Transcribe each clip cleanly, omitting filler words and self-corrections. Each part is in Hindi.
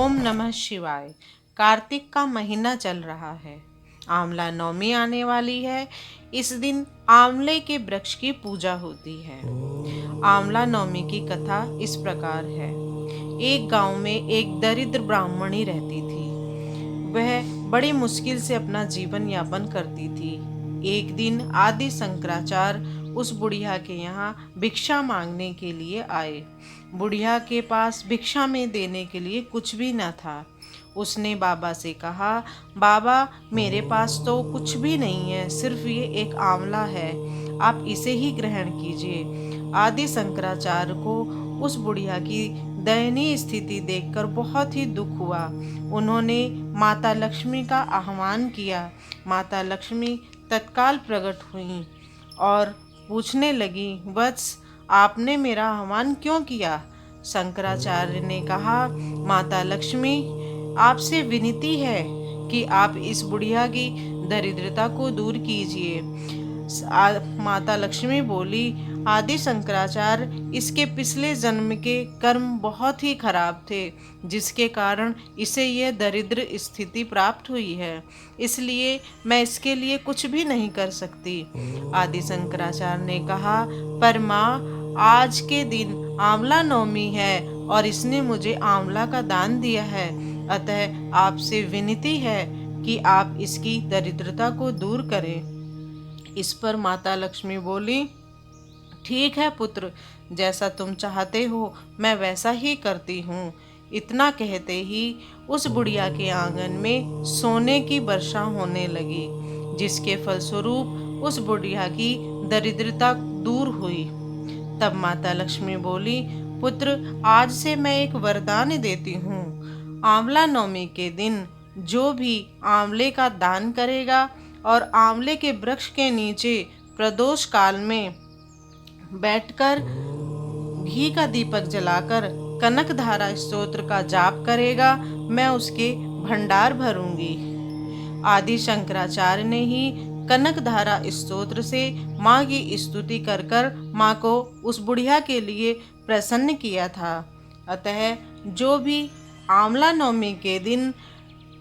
ओम नमः शिवाय। कार्तिक का महीना चल रहा है। आंवला नवमी आने वाली है। इस दिन आंवले के वृक्ष की पूजा होती है। आंवला नवमी की कथा इस प्रकार है। एक गांव में एक दरिद्र ब्राह्मणी रहती थी। वह बड़ी मुश्किल से अपना जीवन यापन करती थी। एक दिन आदि शंकराचार्य उस बुढ़िया के यहाँ भिक्षा मांगने के लिए आए। बुढ़िया के पास भिक्षा में देने के लिए कुछ भी न था। उसने बाबा से कहा, बाबा मेरे पास तो कुछ भी नहीं है, सिर्फ ये एक आंवला है, आप इसे ही ग्रहण कीजिए। आदि शंकराचार्य को उस बुढ़िया की दयनीय स्थिति देखकर बहुत ही दुख हुआ। उन्होंने माता लक्ष्मी का आह्वान किया। माता लक्ष्मी तत्काल प्रकट हुई और पूछने लगी, वत्स आपने मेरा आह्वान क्यों किया? शंकराचार्य ने कहा, माता लक्ष्मी आपसे विनती है कि आप इस बुढ़िया की दरिद्रता को दूर कीजिए। माता लक्ष्मी बोली, आदि शंकराचार्य इसके पिछले जन्म के कर्म बहुत ही खराब थे, जिसके कारण इसे यह दरिद्र स्थिति प्राप्त हुई है, इसलिए मैं इसके लिए कुछ भी नहीं कर सकती। आदि शंकराचार्य ने कहा, पर माँ आज के दिन आंवला नवमी है और इसने मुझे आंवला का दान दिया है, अतः आपसे विनती है कि आप इसकी दरिद्रता को दूर करें। इस पर माता लक्ष्मी बोली, ठीक है पुत्र, जैसा तुम चाहते हो मैं वैसा ही करती हूँ। इतना कहते ही उस बुढ़िया के आंगन में सोने की वर्षा होने लगी, जिसके फलस्वरूप उस बुढ़िया की दरिद्रता दूर हुई। तब माता लक्ष्मी बोली, पुत्र आज से मैं एक वरदान देती हूँ। आंवला नवमी के दिन जो भी आंवले का दान करेगा और आंवले के वृक्ष के नीचे प्रदोष काल में बैठकर घी का दीपक जलाकर कनकधारा स्तोत्र का जाप करेगा, मैं उसके भंडार भरूंगी। आदि शंकराचार्य ने ही कनकधारा स्तोत्र से माँ की स्तुति कर कर माँ को उस बुढ़िया के लिए प्रसन्न किया था। अतः जो भी आंवला नवमी के दिन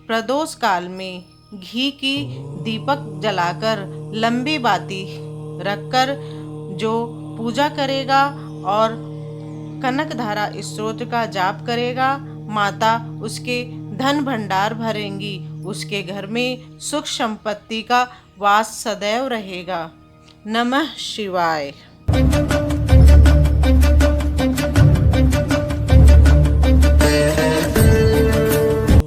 प्रदोष काल में घी की दीपक जलाकर लंबी बाती रखकर जो पूजा करेगा और कनकधारा स्तोत्र का जाप करेगा, माता उसके धन भंडार भरेंगी, उसके घर में सुख संपत्ति का वास सदैव रहेगा। नमः शिवाय।